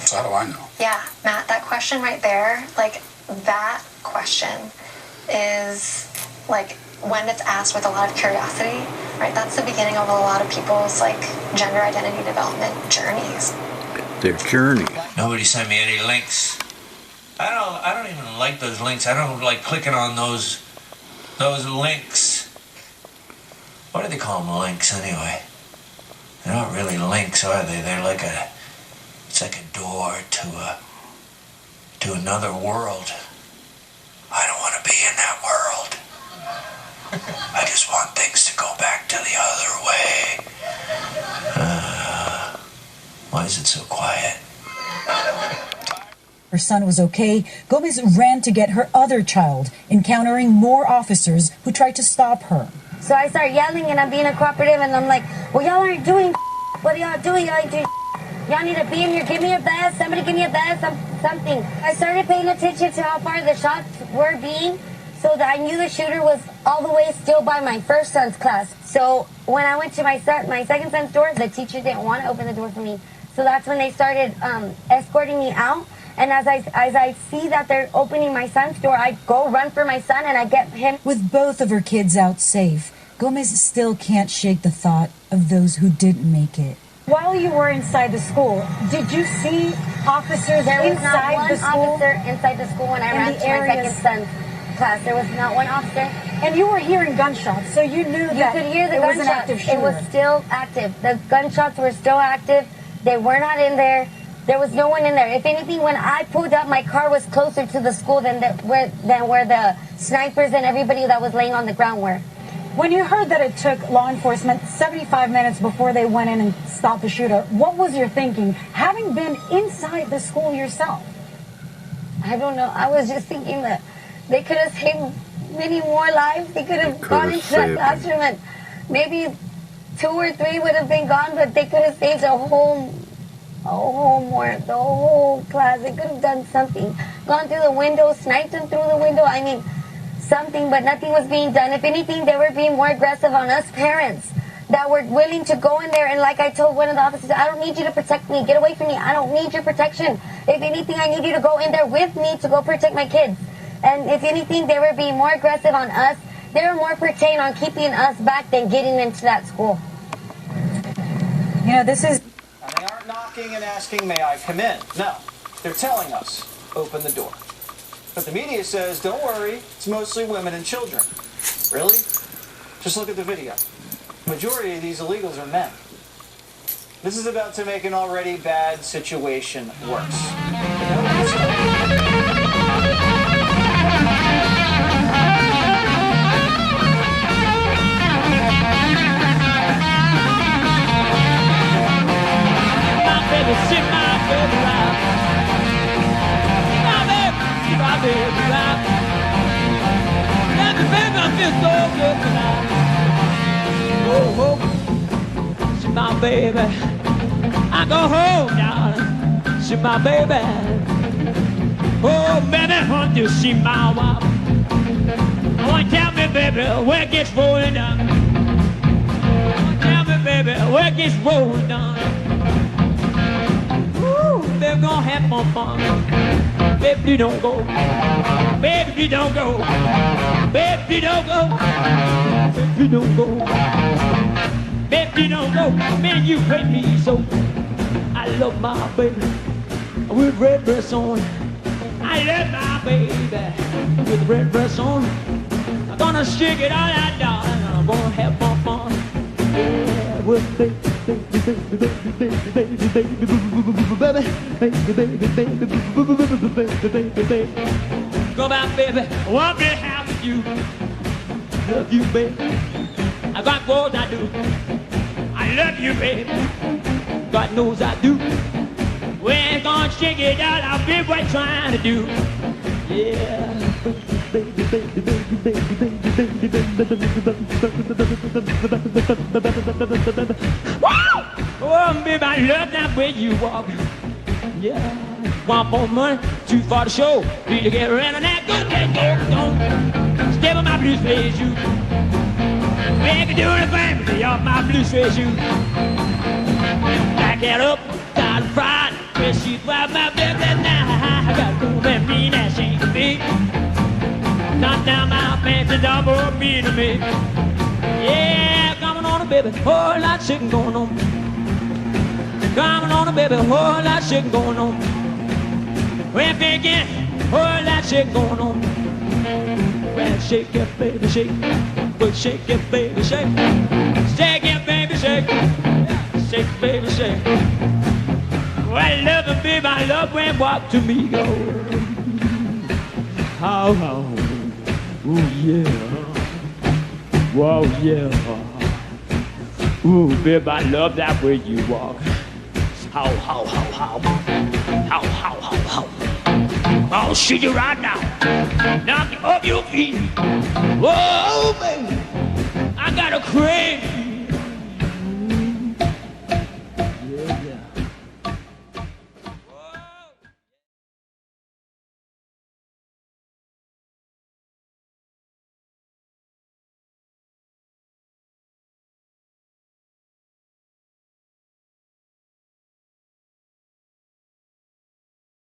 So how do I know? Yeah, Matt, that question right there, like, that question is, like, when it's asked with a lot of curiosity, right? That's the beginning of a lot of people's, like, gender identity development journeys. Their journey. Nobody sent me any links. I don't even like those links. I don't like clicking on those links. What do they call them, links, anyway? They're not really links, are they? They're like it's like a door to another world. I don't want to be in that world. I just want things to go back to the other way. Why is it so quiet? Her son was okay. Gomez ran to get her other child, encountering more officers who tried to stop her. So I start yelling and I'm being a cooperative and I'm like, well, y'all aren't doing what are y'all doing? Y'all ain't doing y'all need to be in here. Give me a vest. Somebody give me a vest. Something. I started paying attention to how far the shots were being, so that I knew the shooter was all the way still by my first son's class. So when I went to my second son's door, the teacher didn't want to open the door for me. So that's when they started escorting me out. And as I see that they're opening my son's door, I go run for my son and I get him. With both of her kids out safe, Gomez still can't shake the thought of those who didn't make it. While you were inside the school, did you see officers There was not inside one the school? officer inside the school when I ran to my second son's class. There was not one officer. And you were hearing gunshots, so you knew that you could hear the it was an gunshots. active shooter. It was still active. The gunshots were still active. They were not in there. There was no one in there. If anything, when I pulled up, my car was closer to the school than where the snipers and everybody that was laying on the ground were. When you heard that it took law enforcement 75 minutes before they went in and stopped the shooter, what was your thinking, having been inside the school yourself? I don't know. I was just thinking that they could have saved many more lives. They could have gone into that classroom and maybe 2 or 3 would have been gone, but they could have saved the whole class. They could have done something. Gone through the window, sniped them through the window. I mean, something, but nothing was being done. If anything, they were being more aggressive on us parents that were willing to go in there. And like I told one of the officers, I don't need you to protect me. Get away from me. I don't need your protection. If anything, I need you to go in there with me to go protect my kids. And if anything, they were being more aggressive on us. They were more pertaining on keeping us back than getting into that school. You know, this is... And they aren't knocking and asking, may I come in? No, they're telling us, open the door. But the media says, don't worry, it's mostly women and children. Really? Just look at the video. The majority of these illegals are men. This is about to make an already bad situation worse. She's my baby. I go home, darling. She's my baby. Oh, baby, want to see my wife. I want to tell me, baby, where it gets rolling down. Tell me, baby, where it gets rolling down. Ooh, they're gonna have more fun. Baby, you don't go. Baby, you don't go. Baby, you don't go. Baby, you don't go. Baby, you don't go. Man, you hate me so. I love my baby with red dress on. I love my baby with red dress on. I'm gonna shake it all out, darling. I'm gonna have more fun. Yeah, with baby, baby, baby, baby, baby, baby, baby, baby, baby, baby, baby. Come out, baby. I want to have with you. Love you, baby. I got what I do. I love you, baby. God knows I do. We're gonna shake it out. I'll be what I'm trying to do. Yeah. Baby, baby, baby, baby, baby, baby, baby. Oh, baby, I love that way you walk. Yeah. Want more money? Too far to show. Need to get rid of that good get go. Step on my blue suede shoe. Baby, do anything but off my blue suede shoe. Back it up, got a fried. Well, she's wild, my baby, now. I gotta go and mean that she ain't me. Knock down my pants and double me to me. Yeah, coming on a baby, whole lot of shaking going on. Coming on a baby, whole lot of shaking going on. Well, again, whole lot of shaking going on. Well, shake it, baby, shake. Well, shake it, baby, shake. Shake it, baby, shake. Shake it, baby, shake. Well, I love it, baby, I love when walk to me go. How, ooh, yeah. Whoa, yeah. Ooh, baby, I love that way you walk. How. I'll shoot you right now. Knock you off your feet. Whoa, baby, I got a crave.